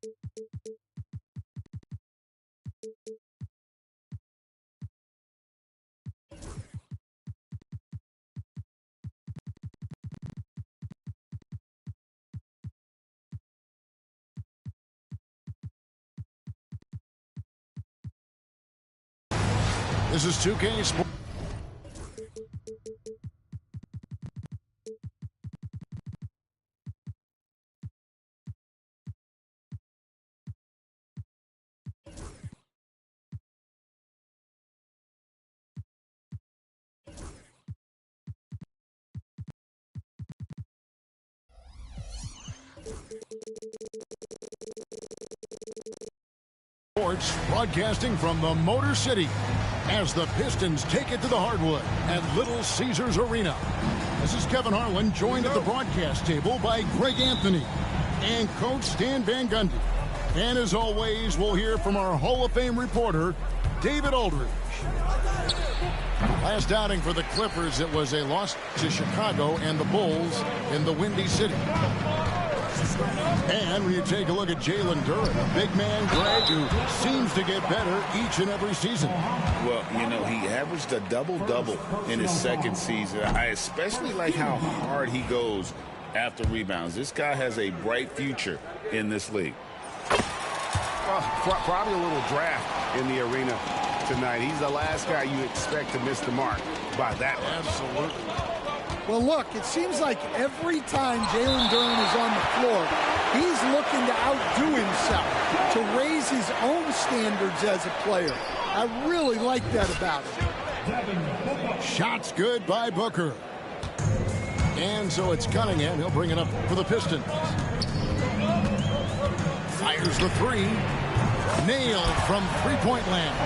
This is 2K Sports. Broadcasting from the Motor City as the Pistons take it to the hardwood at Little Caesars Arena. This is Kevin Harlan, joined at the broadcast table by Greg Anthony and Coach Stan Van Gundy. And as always, we'll hear from our Hall of Fame reporter, David Aldridge. Last outing for the Clippers, it was a loss to Chicago and the Bulls in the Windy City. And when you take a look at Jalen Duren, a big man, Greg, who seems to get better each and every season. Well, you know, he averaged a double-double in his second season. I especially like how hard he goes after rebounds. This guy has a bright future in this league. Probably a little draft in the arena tonight. He's the last guy you expect to miss the mark by that much. Absolutely. Well, look, it seems like every time Jalen Duren is on the floor, he's looking to outdo himself, to raise his own standards as a player. I really like that about him. Shots good by Booker. And so it's Cunningham. He'll bring it up for the Pistons. Fires the three. Nailed from three-point land.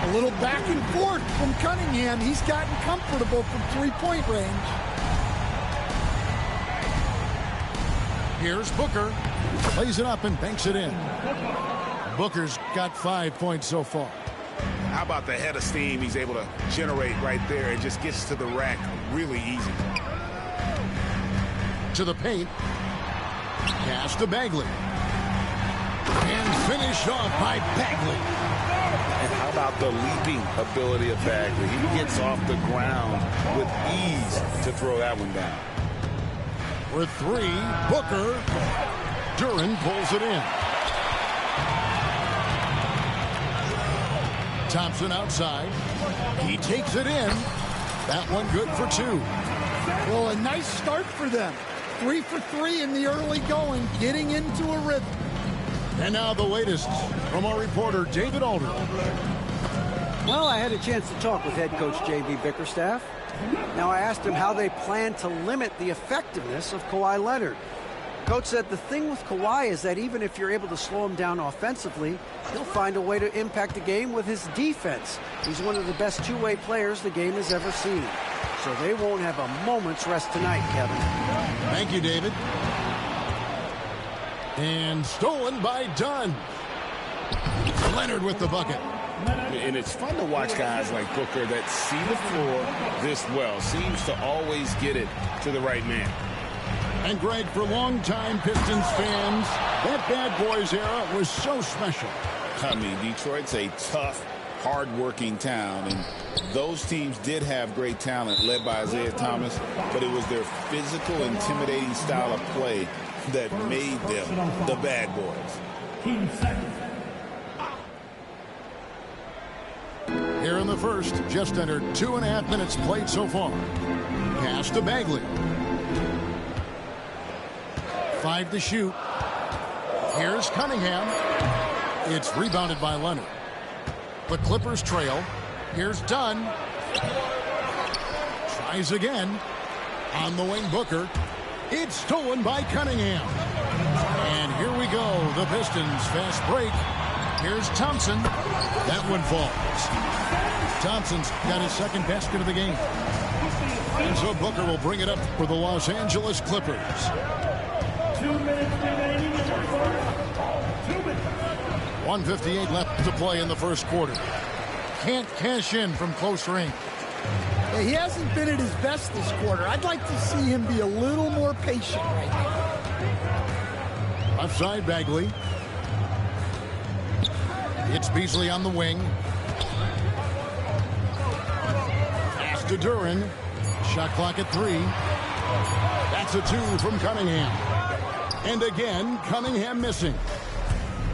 A little back and forth from Cunningham. He's gotten comfortable from three-point range. Here's Booker. Plays it up and banks it in. Booker's got 5 points so far. How about the head of steam he's able to generate right there? It just gets to the rack really easy. To the paint. Pass to Bagley. And finished off by Bagley. And how about the leaping ability of Bagley? He gets off the ground with ease to throw that one down. For three, Booker. Duren pulls it in. Thompson outside. He takes it in. That one good for two. Well, a nice start for them. 3 for 3 in the early going, getting into a rhythm. And now the latest from our reporter, David Aldridge. Well, I had a chance to talk with head coach J.B. Bickerstaff. Now, I asked him how they plan to limit the effectiveness of Kawhi Leonard. Coach said the thing with Kawhi is that even if you're able to slow him down offensively, he'll find a way to impact the game with his defense. He's one of the best two-way players the game has ever seen. So they won't have a moment's rest tonight, Kevin. Thank you, David. And stolen by Dunn. Leonard with the bucket. And it's fun to watch guys like Booker that see the floor this well. Seems to always get it to the right man. And Greg, for longtime Pistons fans, that Bad Boys era was so special. I mean, Detroit's a tough, hard-working town, and those teams did have great talent led by Isaiah Thomas, but it was their physical, intimidating style of play that made them the Bad Boys. Here in the first, just under 2.5 minutes played so far. Pass to Bagley. 5 to shoot. Here's Cunningham. It's rebounded by Leonard. The Clippers trail. Here's Dunn. Tries again. On the wing, Booker. It's stolen by Cunningham. And here we go. The Pistons fast break. Here's Thompson. That one falls. Thompson's got his second basket of the game. And so Booker will bring it up for the Los Angeles Clippers. 2 minutes remaining in the first. 2 minutes. 1:58 left to play in the first quarter. Can't cash in from close range. Yeah, he hasn't been at his best this quarter. I'd like to see him be a little more patient right now. Left side, Bagley. It's Beasley on the wing. Pass to Duran. Shot clock at 3. That's a 2 from Cunningham. And again, Cunningham missing.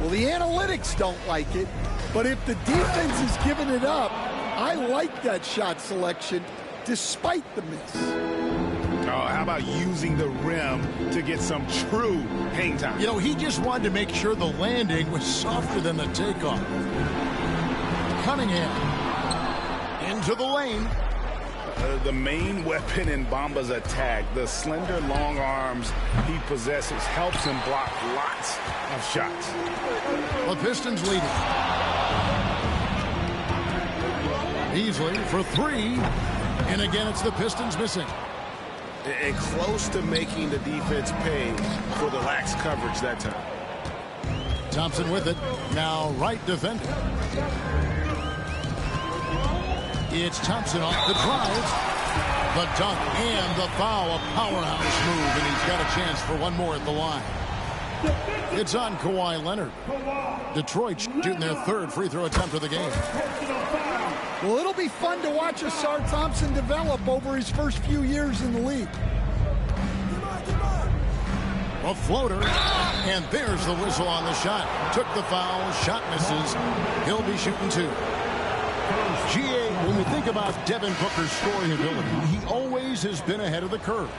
Well, the analytics don't like it, but if the defense is giving it up, I like that shot selection despite the miss. Oh, how about using the rim to get some true hang time? You know, he just wanted to make sure the landing was softer than the takeoff. Cunningham into the lane. The main weapon in Bamba's attack, the slender long arms he possesses, helps him block lots of shots. The Pistons leading. Beasley for 3. And again, it's the Pistons missing. And close to making the defense pay for the lax coverage that time. Thompson with it. Now right defending. It's Thompson off the drive. The dunk and the foul. A powerhouse move, and he's got a chance for one more at the line. It's on Kawhi Leonard. Detroit shooting their 3rd free throw attempt of the game. Well, it'll be fun to watch Asar Thompson develop over his first few years in the league. A floater, and there's the whistle on the shot. Took the foul, shot misses. He'll be shooting 2. GA, when we think about Devin Booker's scoring ability, he always has been ahead of the curve.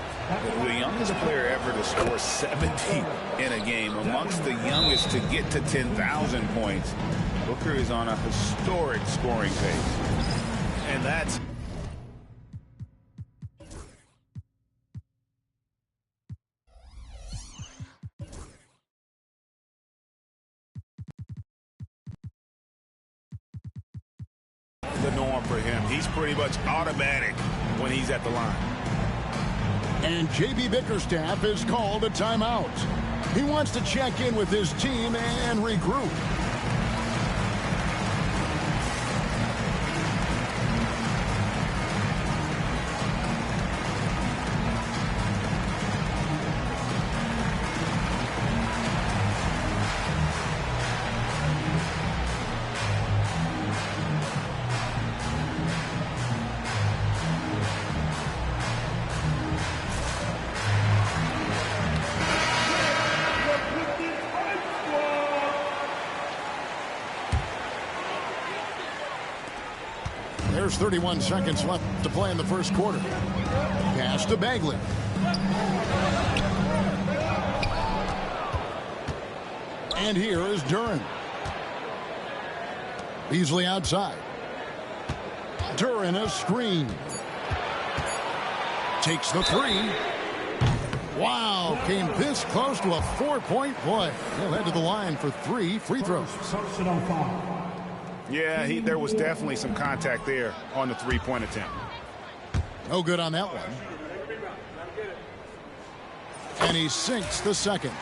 The youngest player ever to score 70 in a game, amongst the youngest to get to 10,000 points. Booker is on a historic scoring pace. And that's... the norm for him. He's pretty much automatic when he's at the line. And J.B. Bickerstaff has called a timeout. He wants to check in with his team and regroup. There's 31 seconds left to play in the first quarter. Pass to Bagley. And here is Duran. Beasley outside. Duran a screen. Takes the 3. Wow, came this close to a 4-point play. He'll head to the line for 3 free throws. Personal foul. Yeah, there was definitely some contact there on the 3-point attempt. No good on that one. And he sinks the second.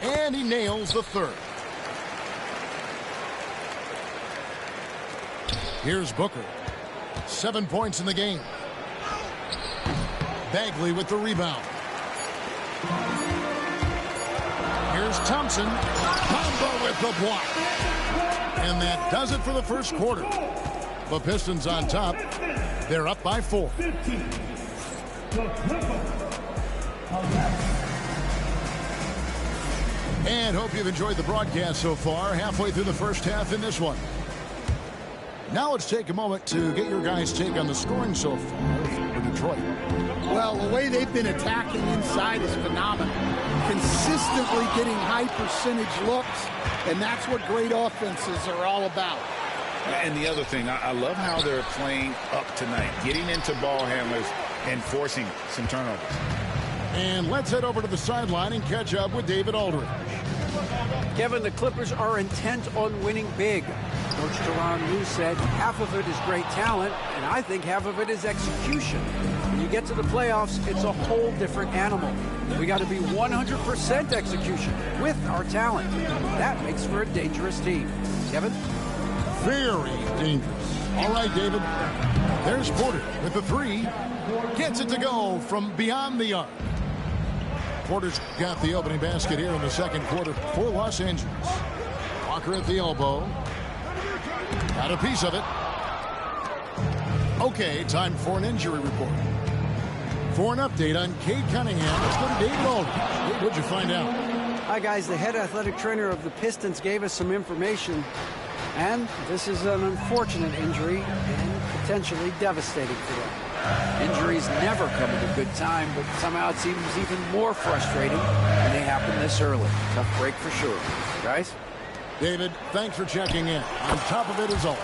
And he nails the 3rd. Here's Booker. 7 points in the game. Bagley with the rebound. Here's Thompson. Combo with the block. And that does it for the first quarter. The Pistons on top. They're up by 4. And hope you've enjoyed the broadcast so far. Halfway through the first half in this one. Now let's take a moment to get your guys' take on the scoring so far for Detroit. Well, the way they've been attacking inside is phenomenal. Consistently getting high percentage looks, and that's what great offenses are all about. And the other thing, I love how they're playing up tonight, getting into ball handlers and forcing some turnovers. And let's head over to the sideline and catch up with David Aldridge. Kevin, the Clippers are intent on winning big. Coach Tyronn Lue said half of it is great talent, and I think half of it is execution. When you get to the playoffs, it's a whole different animal. We got to be 100% execution with our talent. That makes for a dangerous team. Kevin? very dangerous. All right, David. There's Porter with the three. Gets it to go from beyond the arc. Porter's got the opening basket here in the second quarter for Los Angeles. Walker at the elbow. Got a piece of it. Okay, time for an injury report. For an update on Cade Cunningham, let's go to David Aldridge. What'd you find out? Hi, guys. The head athletic trainer of the Pistons gave us some information, and this is an unfortunate injury and potentially devastating for them. Injuries never come at a good time, but somehow it seems even more frustrating when they happen this early. Tough break for sure. Guys? David, thanks for checking in. On top of it is all.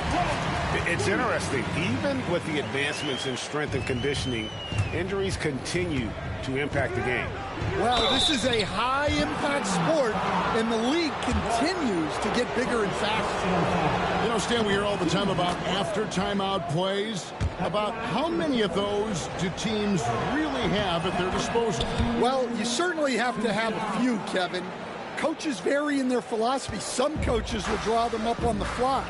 It's interesting. Even with the advancements in strength and conditioning, injuries continue to impact the game. Well, this is a high-impact sport, and the league continues to get bigger and faster. You know, Stan, we hear all the time about after-timeout plays. About how many of those do teams really have at their disposal? Well, you certainly have to have a few, Kevin. Coaches vary in their philosophy. Some coaches will draw them up on the fly.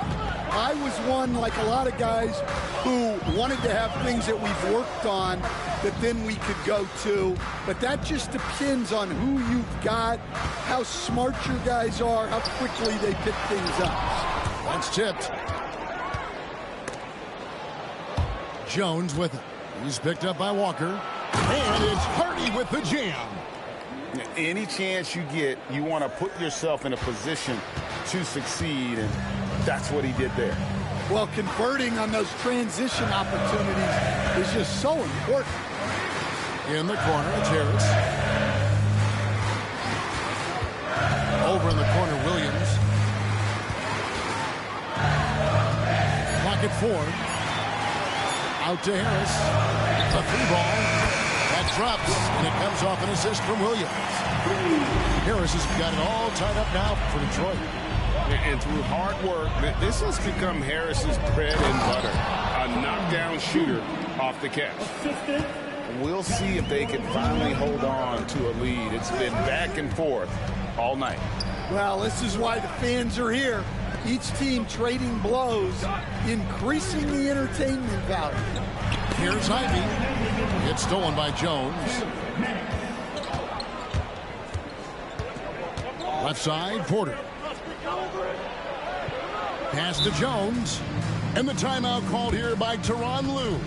I was one, like a lot of guys, who wanted to have things that we've worked on that then we could go to. But that just depends on who you've got, how smart your guys are, how quickly they pick things up. That's tipped. Jones with it. He's picked up by Walker. And it's Hardy with the jam. Any chance you get, you want to put yourself in a position to succeed, and that's what he did there. Well, converting on those transition opportunities is just so important. In the corner, it's Harris. Over in the corner, Williams. Pocket Ford. Out to Harris. A three ball. That drops, and it comes off an assist from Williams. Harris has got it all tied up now for Detroit. And through hard work, this has become Harris's bread and butter. A knockdown shooter off the catch. We'll see if they can finally hold on to a lead. It's been back and forth all night. Well, this is why the fans are here. Each team trading blows, increasing the entertainment value. Here's Ivy. It's stolen by Jones. Left side, Porter. Pass to Jones. And the timeout called here by Tyronn Lue.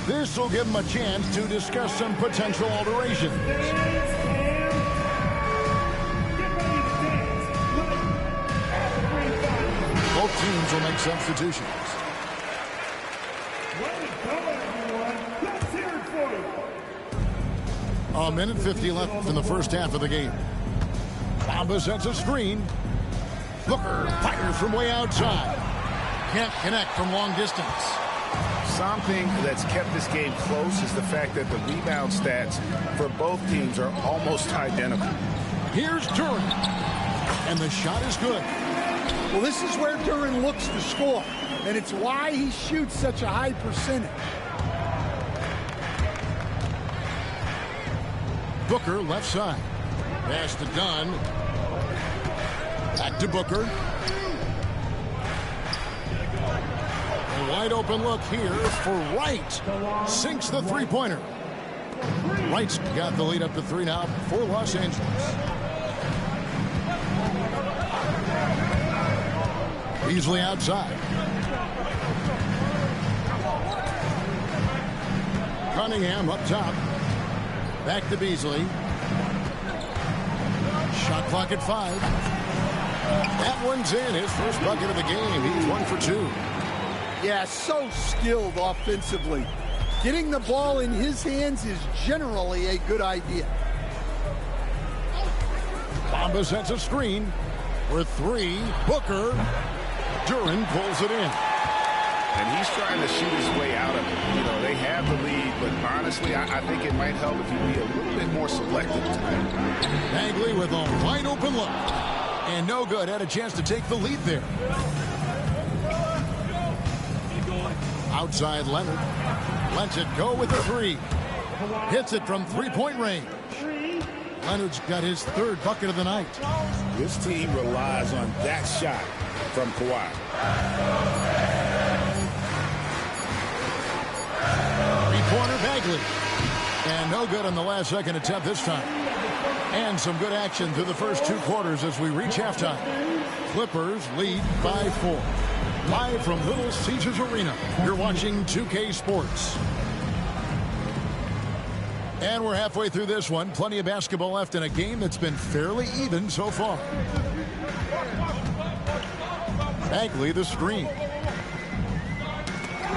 This will give him a chance to discuss some potential alterations. Both teams will make substitutions. A minute 50 left in the first half of the game. Bamba sets a screen. Booker fires from way outside. Can't connect from long distance. Something that's kept this game close is the fact that the rebound stats for both teams are almost identical. Here's Duran. And the shot is good. Well, this is where Duran looks to score, and it's why he shoots such a high percentage. Booker left side. Pass to Dunn. Back to Booker. A wide open look here for Wright. Sinks the three-pointer. Wright's got the lead up to 3 now for Los Angeles. Beasley outside. Cunningham up top. Back to Beasley. Shot clock at 5. That one's in. His first bucket of the game. He's 1 for 2. Yeah, so skilled offensively. Getting the ball in his hands is generally a good idea. Bamba sets a screen for 3. Booker. Duran pulls it in. And he's trying to shoot his way out of it. You know, they have the lead, but honestly, I think it might help if you be a little bit more selective tonight. Bagley with a wide open look. And no good. Had a chance to take the lead there. Outside Leonard. Lets it go with a 3. Hits it from three-point range. Leonard's got his 3rd bucket of the night. This team relies on that shot from Kawhi. Three-pointer Bagley. And no good on the last second attempt this time. And some good action through the first 2 quarters as we reach halftime. Clippers lead by 4. Live from Little Caesars Arena, you're watching 2K Sports. And we're halfway through this one. Plenty of basketball left in a game that's been fairly even so far. Bagley the screen.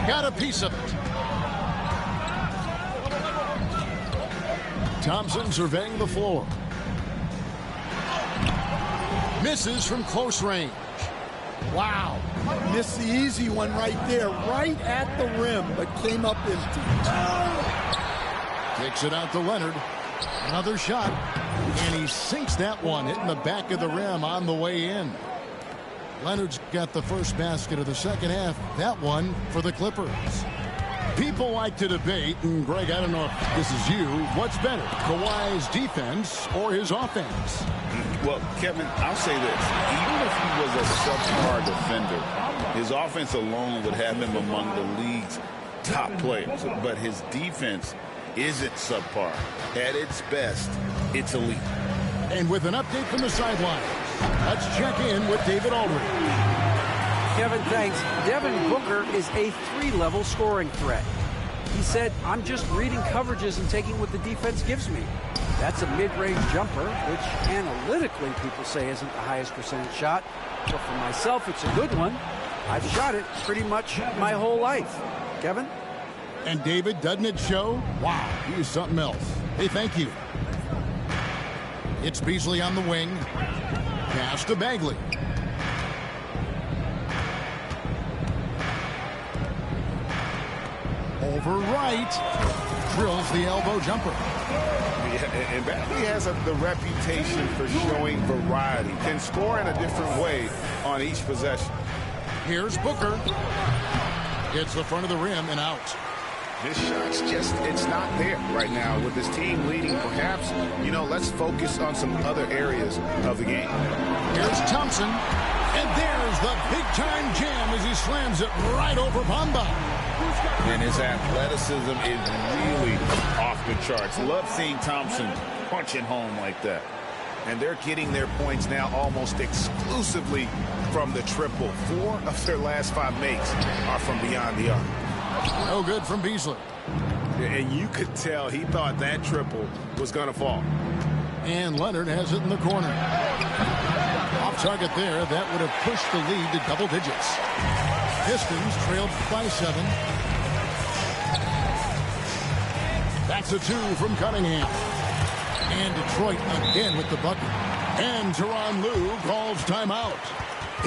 Got a piece of it. Thompson surveying the floor. Misses from close range. Wow. Missed the easy one right there, right at the rim, but came up empty. Takes it out to Leonard. Another shot. And he sinks that one, hitting the back of the rim on the way in. Leonard's got the first basket of the second half. That one for the Clippers. People like to debate, and Greg, I don't know if this is you, what's better, Kawhi's defense or his offense? Well, Kevin, I'll say this. Even if he was a subpar defender, his offense alone would have him among the league's top players. But his defense isn't subpar. At its best, it's elite. And with an update from the sidelines, let's check in with David Aldridge. Kevin, thanks. Devin Booker is a 3-level scoring threat. He said, I'm just reading coverages and taking what the defense gives me. That's a mid-range jumper, which analytically people say isn't the highest percentage shot. But for myself, it's a good one. I've shot it pretty much my whole life. Kevin? And David, doesn't it show? Wow, he is something else. Hey, thank you. It's Beasley on the wing. Pass to Bagley. Over right. Drills the elbow jumper. Yeah, and Bagley has the reputation for showing variety. Can score in a different way on each possession. Here's Booker. Hits the front of the rim and out. His shot's just, it's not there right now. With his team leading, perhaps, let's focus on some other areas of the game. Here's Thompson. And there's the big-time jam as he slams it right over Bamba. And his athleticism is really off the charts. Love seeing Thompson punching home like that. And they're getting their points now almost exclusively from the triple. 4 of their last 5 makes are from beyond the arc. No good from Beasley. And you could tell he thought that triple was going to fall. And Leonard has it in the corner. Off target there. That would have pushed the lead to double digits. Pistons trailed by 7. That's a 2 from Cunningham. And Detroit again with the bucket. And Tyronn Lue calls timeout.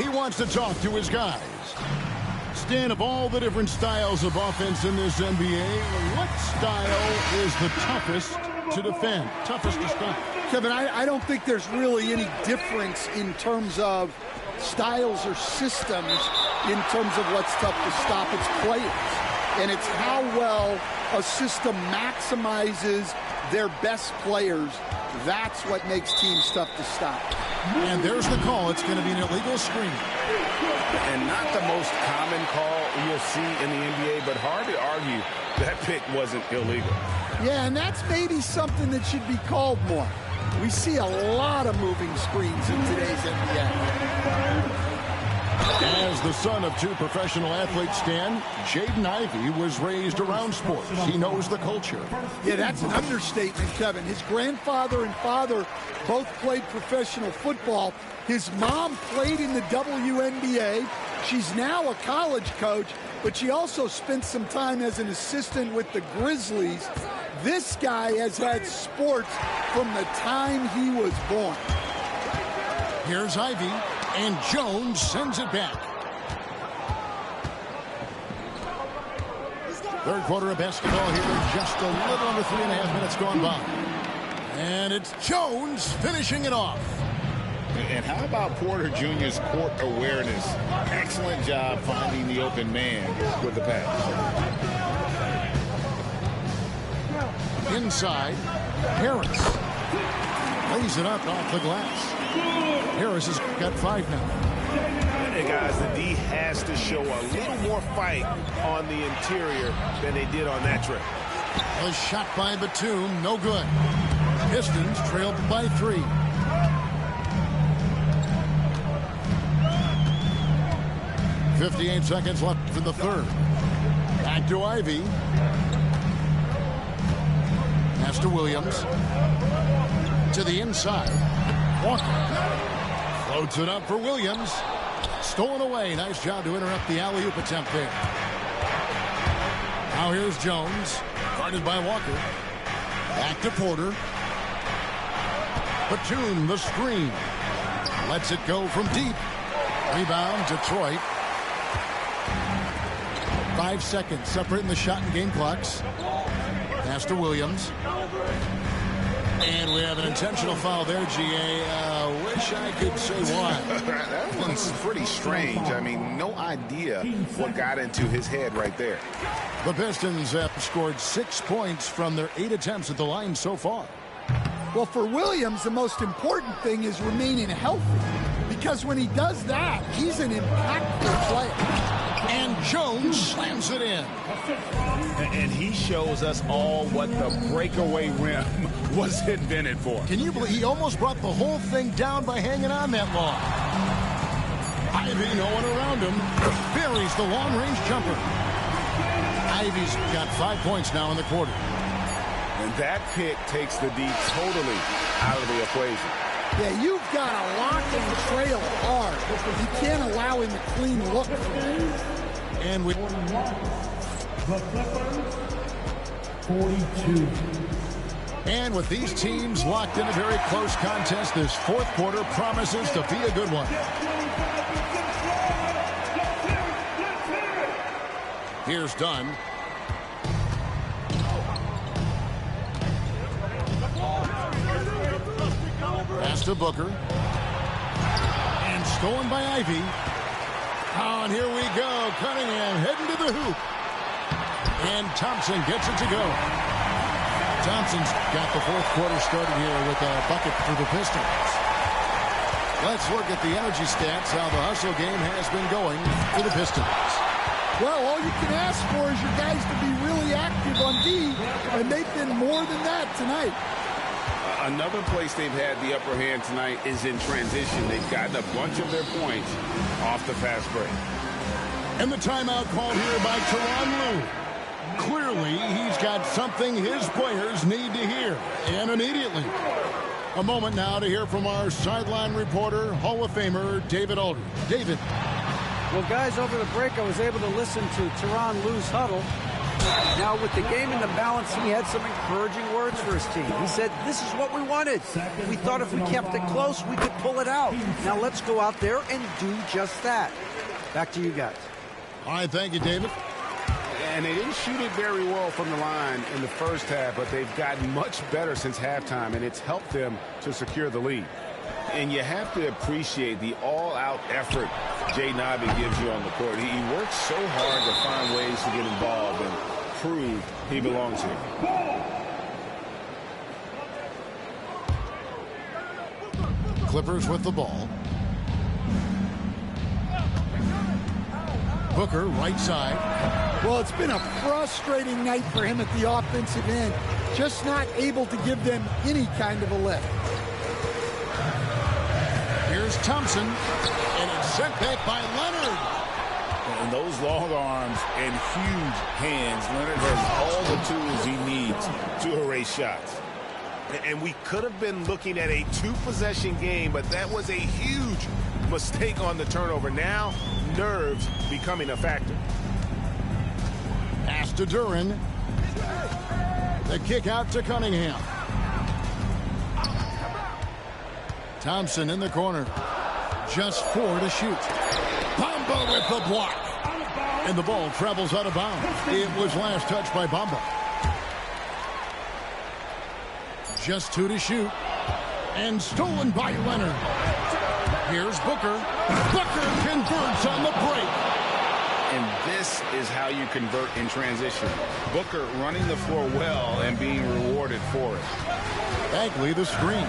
He wants to talk to his guys. Stan, of all the different styles of offense in this NBA, what style is the toughest to defend, toughest to stop? Kevin, I don't think there's really any difference in terms of styles or systems in terms of what's tough to stop. It's players. And it's how well a system maximizes their best players. That's what makes teams tough to stop. And there's the call. It's going to be an illegal screen. And not the most common call you'll see in the NBA, but hard to argue that pick wasn't illegal. Yeah, and that's maybe something that should be called more. We see a lot of moving screens in today's NBA. As the son of 2 professional athletes, Stan, Jaden Ivey was raised around sports. He knows the culture. Yeah, that's an understatement, Kevin. His grandfather and father both played professional football. His mom played in the WNBA. She's now a college coach, but she also spent some time as an assistant with the Grizzlies. This guy has had sports from the time he was born. Here's Ivey, and Jones sends it back. Third quarter of basketball here, just a little under 3.5 minutes gone by. And it's Jones finishing it off. And how about Porter Jr.'s court awareness? Excellent job finding the open man with the pass. Inside, Harris lays it up off the glass. Harris has got 5 now. Hey guys, the D has to show a little more fight on the interior than they did on that trip. A shot by Batum, no good. Pistons trailed by 3. .58 seconds left in the third. Back to Ivy. Pass to Williams. To the inside. Walker floats it up for Williams. Stolen away. Nice job to interrupt the alley-oop attempt there. Now here's Jones. Guarded by Walker. Back to Porter. Batum, the screen. Lets it go from deep. Rebound, Detroit. 5 seconds separating the shot and game clocks. Pass to Williams. And we have an intentional foul there, GA. Wish I could say why. That one's pretty strange. I mean, no idea what got into his head right there. The Pistons have scored 6 points from their 8 attempts at the line so far. Well, for Williams, the most important thing is remaining healthy. Because when he does that, he's an impactful player. And Jones slams it in. And he shows us all what the breakaway rim was invented for. Can you believe he almost brought the whole thing down by hanging on that long? Ivy, no one around him, buries the long-range jumper. Ivy's got 5 points now in the quarter. And that pick takes the D totally out of the equation. Yeah, you've got to lock and trail hard. You can't allow him to clean look. And we... The Clippers, 42. And with these teams locked in a very close contest, this fourth quarter promises to be a good one. Here's Dunn. Pass to Booker. And stolen by Ivy. Oh, and here we go. Cunningham heading to the hoop. And Thompson gets it to go. Thompson's got the fourth quarter started here with a bucket for the Pistons. Let's look at the energy stats, how the hustle game has been going for the Pistons. Well, all you can ask for is your guys to be really active on D, and they've been more than that tonight. Another place they've had the upper hand tonight is in transition. They've gotten a bunch of their points off the fast break. And the timeout called here by Tyronn Lue. Clearly, he's got something his players need to hear, and immediately. A moment now to hear from our sideline reporter, Hall of Famer David Aldridge. David. Well, guys, over the break, I was able to listen to Tyronn Lue's huddle. Now, with the game in the balance, he had some encouraging words for his team. He said, this is what we wanted. We thought if we kept it close, we could pull it out. Now, let's go out there and do just that. Back to you guys. All right, thank you, David. And they didn't shoot it very well from the line in the first half, but they've gotten much better since halftime, and it's helped them to secure the lead. And you have to appreciate the all-out effort Jay Nobby gives you on the court. He works so hard to find ways to get involved and prove he belongs here. Clippers with the ball. Booker, right side. Well, it's been a frustrating night for him at the offensive end. Just not able to give them any kind of a lift. Here's Thompson, and it's sent back by Leonard. And those long arms and huge hands, Leonard has all the tools he needs to erase shots. And we could have been looking at a two-possession game, but that was a huge mistake on the turnover. Now, nerves becoming a factor. Pass to Duran. The kick out to Cunningham. Thompson in the corner. Just 4 to shoot. Bamba with the block. And the ball travels out of bounds. It was last touched by Bamba. Just 2 to shoot. And stolen by Leonard. Here's Booker. Booker converts on the break. And this is how you convert in transition. Booker running the floor well and being rewarded for it. Bagley the screen.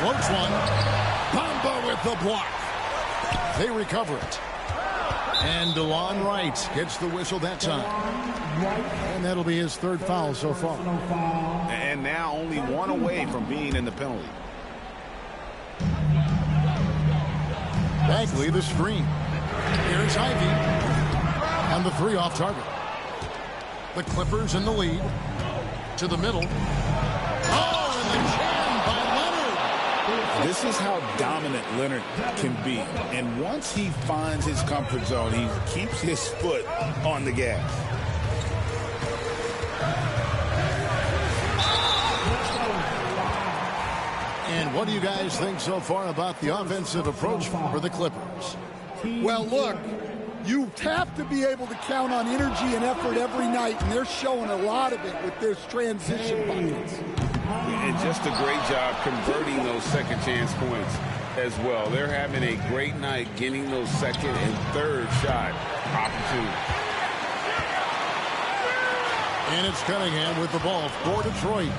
Floats one. Bamba with the block. They recover it. And DeLon Wright gets the whistle that time. And that'll be his third foul so far. And now only one away from being in the penalty. Bagley the screen. Here's Ivy. And the three off target. The Clippers in the lead. To the middle. Oh, and the jam by Leonard. This is how dominant Leonard can be. And once he finds his comfort zone, he keeps his foot on the gas. And what do you guys think so far about the offensive approach for the Clippers? Well, look, you have to be able to count on energy and effort every night, and they're showing a lot of it with their transition buckets. And just a great job converting those second chance points as well. They're having a great night getting those second and third shot opportunities. And it's Cunningham with the ball for Detroit.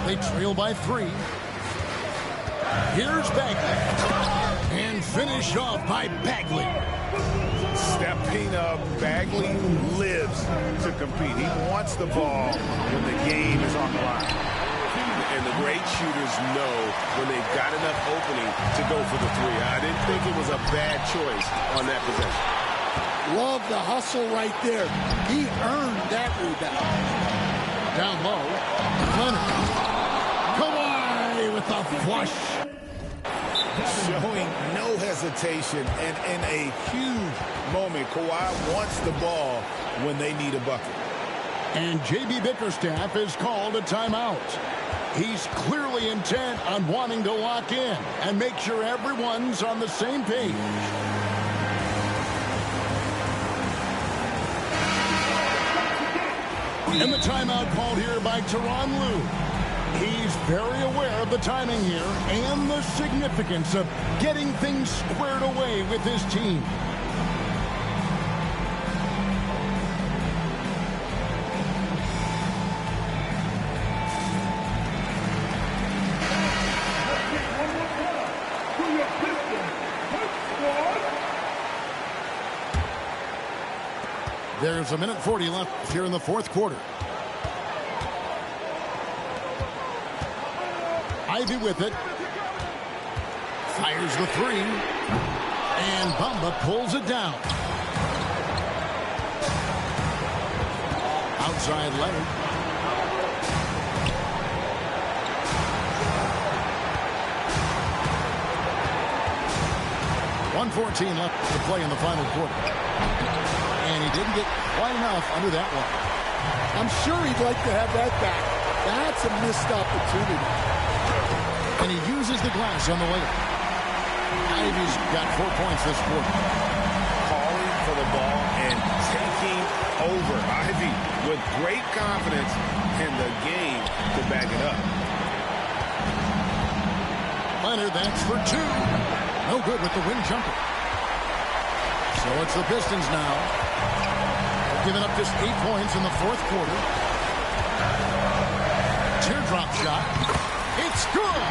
They trail by 3. Here's Bagley. And finish off by Bagley. Stepping up, Bagley lives to compete. He wants the ball when the game is on the line. And the great shooters know when they've got enough opening to go for the three. I didn't think it was a bad choice on that possession. Love the hustle right there. He earned that rebound. Down low. Leonard. Kawhi with the flush. Showing no hesitation, and in a huge moment, Kawhi wants the ball when they need a bucket. And J.B. Bickerstaff has called a timeout. He's clearly intent on wanting to lock in and make sure everyone's on the same page. And the timeout called here by Tyronn Lue. He's very aware of the timing here and the significance of getting things squared away with his team. There's a minute 40 left here in the fourth quarter. Ivy with it. Fires the 3. And Bamba pulls it down. Outside Leonard. .114 left to play in the final quarter. And he didn't get quite enough under that one. I'm sure he'd like to have that back. That's a missed opportunity. And he uses the glass on the way. Ivy's got 4 points this quarter. Calling for the ball and taking over. Ivy with great confidence in the game to back it up. Leonard, that's for 2. No good with the wing jumper. So it's the Pistons now. Giving up just 8 points in the fourth quarter. Teardrop shot. It's good.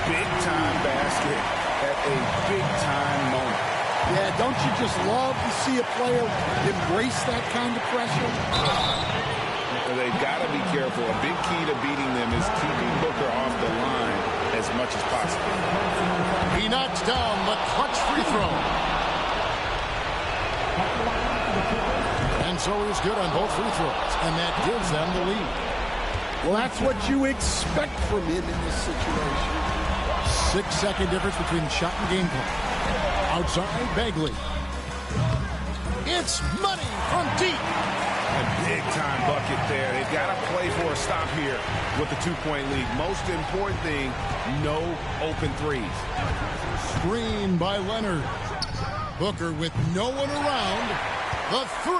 Big-time basket at a big-time moment. Yeah, don't you just love to see a player embrace that kind of pressure? They've got to be careful. A big key to beating them is keeping Booker off the line as much as possible. He knocks down the clutch free throw. And so he's good on both free throws, and that gives them the lead. Well, that's what you expect from him in this situation. 6-second difference between shot and game clock. Outside, Bagley. It's money from deep. A big-time bucket there. They've got to play for a stop here with the 2-point lead. Most important thing, no open threes. Screen by Leonard. Booker with no one around. The 3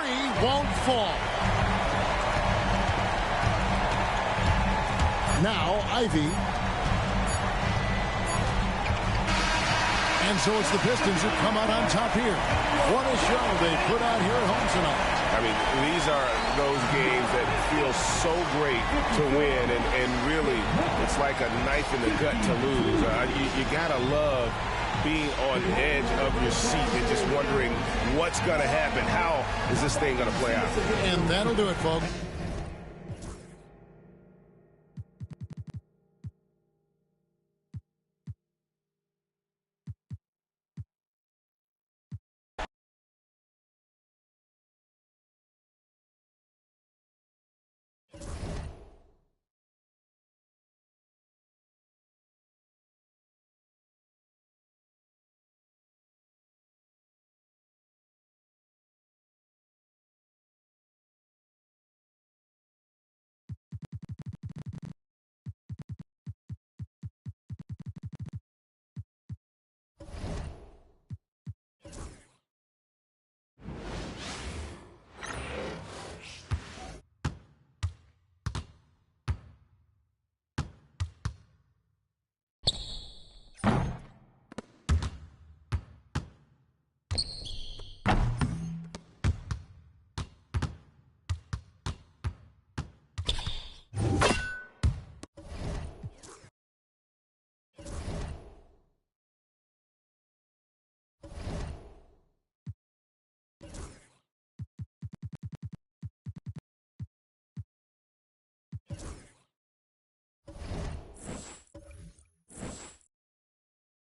won't fall. Now Ivy. And so it's the Pistons who come out on top here. What a show they put out here at home tonight. I mean, these are those games that feel so great to win, and really, it's like a knife in the gut to lose. You gotta love being on the edge of your seat and just wondering what's gonna happen. How is this thing gonna play out? And that'll do it, folks.